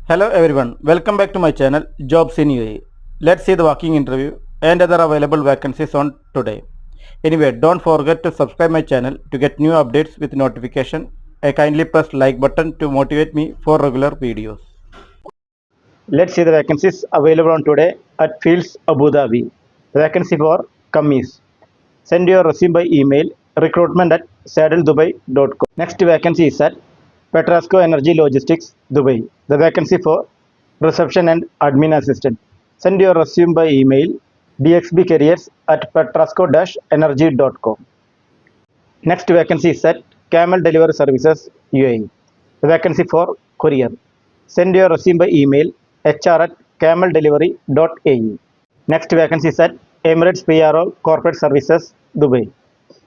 Hello everyone, welcome back to my channel Jobs in UAE. Let's see the working interview and other available vacancies on today. Anyway, don't forget to subscribe my channel to get new updates with notification. I kindly press like button to motivate me for regular videos. Let's see the vacancies available on today at Fields Abu Dhabi. The vacancy for Commies. Send your resume by email recruitment@saddledubai.com. Next vacancy is at Petrasco Energy Logistics, Dubai. The vacancy for reception and admin assistant. Send your resume by email dxbcareers@petrasco-energy.com. Next vacancy is at Camel Delivery Services, UAE. The vacancy for courier. Send your resume by email hr@cameldelivery.ae. Next vacancy is at Emirates PRO Corporate Services, Dubai.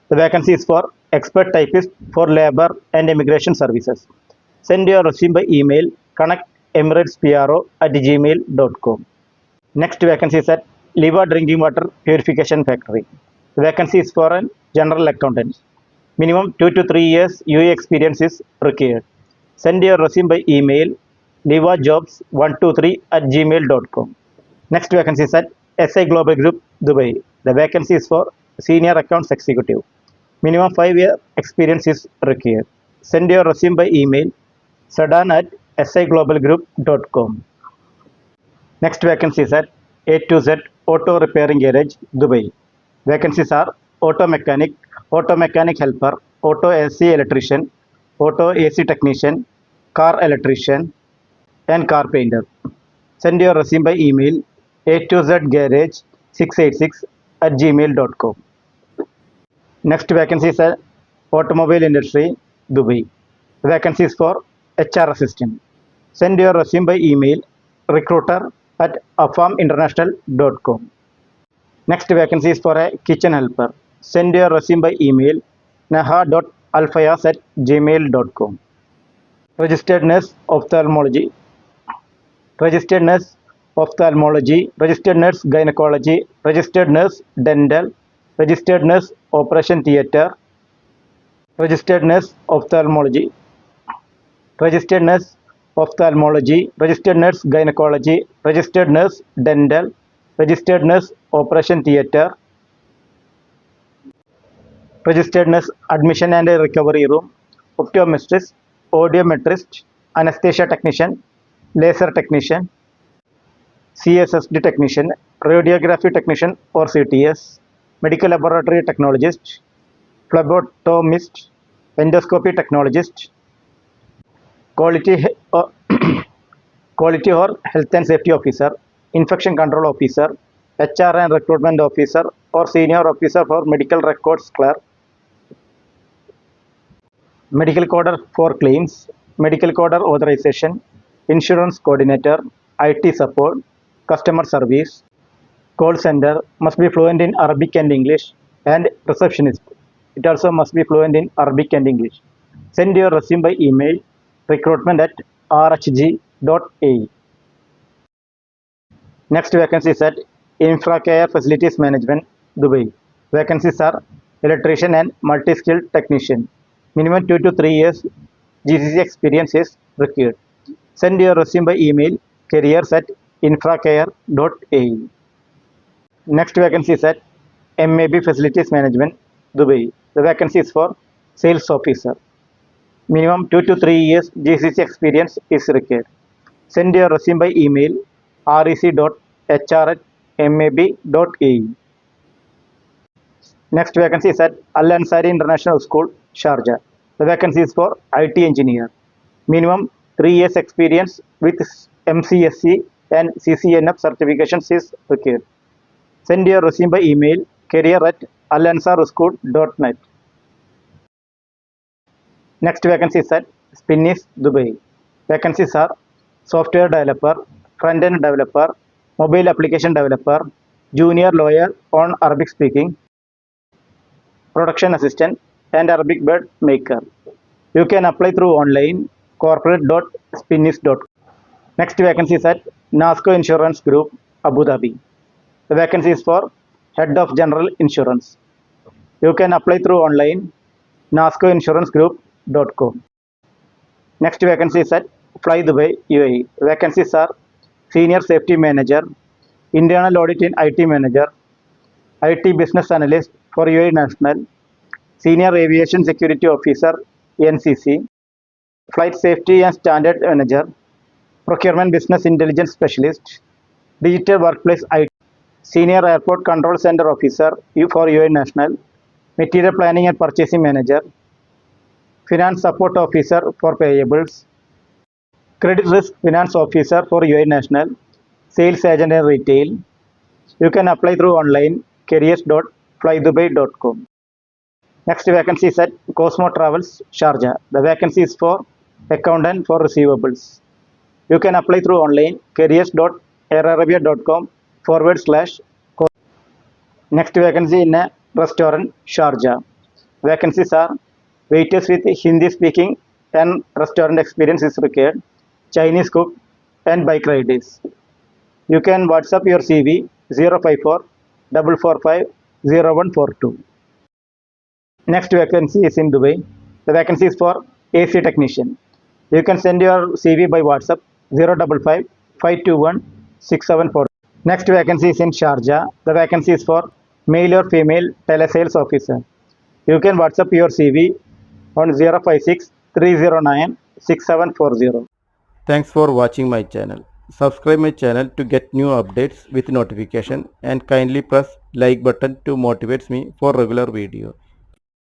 The vacancy is for expert typist for labor and immigration services. Send your resume by email connect@emiratespro@gmail.com. Next vacancy is at Liva Drinking Water Purification Factory. The vacancy is for a general accountant. Minimum 2 to 3 years UAE experience is required. Send your resume by email livajobs123@gmail.com. Next vacancy is at SI Global Group, Dubai. The vacancy is for senior accounts executive. Minimum 5-year experience is required. Send your resume by email sadan@siglobalgroup.com. Next vacancy is at A to Z Auto Repairing Garage, Dubai. Vacancies are auto mechanic helper, auto AC electrician, auto AC technician, car electrician, and car painter. Send your resume by email a2zgarage686@gmail.com. Next vacancy is at automobile industry, Dubai. Vacancy is for HR assistant. Send your resume by email recruiter@afaminternational.com. Next vacancy is for a kitchen helper. Send your resume by email naha.alfayas@gmail.com. Registered nurse ophthalmology, registered nurse registered nurse gynecology, registered nurse dental, registered nurse operation theatre, registered nurse ophthalmology, registered nurse registered nurse gynecology, registered nurse dental, registered nurse operation theatre, registered nurse admission and recovery room, optometrist, audiometrist, anesthesia technician, laser technician, CSSD technician, radiography technician or CTS, medical laboratory technologist, phlebotomist, endoscopy technologist, quality or health and safety officer, infection control officer, HR and recruitment officer or senior officer for medical records clerk, medical coder for claims, medical coder authorization, insurance coordinator, IT support, customer service, call center, must be fluent in Arabic and English, and receptionist. It also must be fluent in Arabic and English. Send your resume by email recruitment@rhg.ae. Next vacancy is at Infracare Facilities Management, Dubai. Vacancies are electrician and multi-skilled technician. Minimum 2 to 3 years GCC experience is required. Send your resume by email careers@infracare.ae. Next vacancy is at MAB Facilities Management, Dubai. The vacancy is for sales officer. Minimum 2 to 3 years GCC experience is required. Send your resume by email rec.hr@mab.ae. Next vacancy is at Al Ansari International School, Sharjah. The vacancy is for IT engineer. Minimum 3 years experience with MCSC and CCNF certifications is required. Send your resume by email career@alansaruschool.net. Next vacancy is at Spinnis, Dubai. Vacancies are software developer, front-end developer, mobile application developer, junior lawyer on Arabic speaking, production assistant, and Arabic bird maker. You can apply through online corporate.spinnis.com. Next vacancy is at NASCO Insurance Group, Abu Dhabi. The vacancy is for Head of General Insurance. You can apply through online nascoinsuranceGroup.com. Next vacancy is at Fly Dubai, UAE. Vacancies are Senior Safety Manager, Internal Audit in IT Manager, IT Business Analyst for UAE National, Senior Aviation Security Officer, NCC, Flight Safety and Standard Manager, Procurement Business Intelligence Specialist, Digital Workplace IT, Senior Airport Control Center Officer for UAE National, Material Planning and Purchasing Manager, Finance Support Officer for Payables, Credit Risk Finance Officer for UAE National, Sales Agent and Retail. You can apply through online careers.flydubai.com. Next vacancy is at Cosmo Travels, Sharjah. The vacancy is for accountant for receivables. You can apply through online careers.airarabia.com/. Next vacancy in a restaurant, Sharjah. Vacancies are waiters with Hindi speaking and restaurant experience is required, Chinese cook and bike riders. You can WhatsApp your CV 054 445 0142. Next vacancy is in Dubai. The vacancy is for AC technician. You can send your CV by WhatsApp 055 521 674. Next vacancy is in Sharjah. The vacancy is for male or female telesales officer. You can WhatsApp your CV on 056 309 6740. Thanks for watching my channel. Subscribe my channel to get new updates with notification and kindly press like button to motivate me for regular video.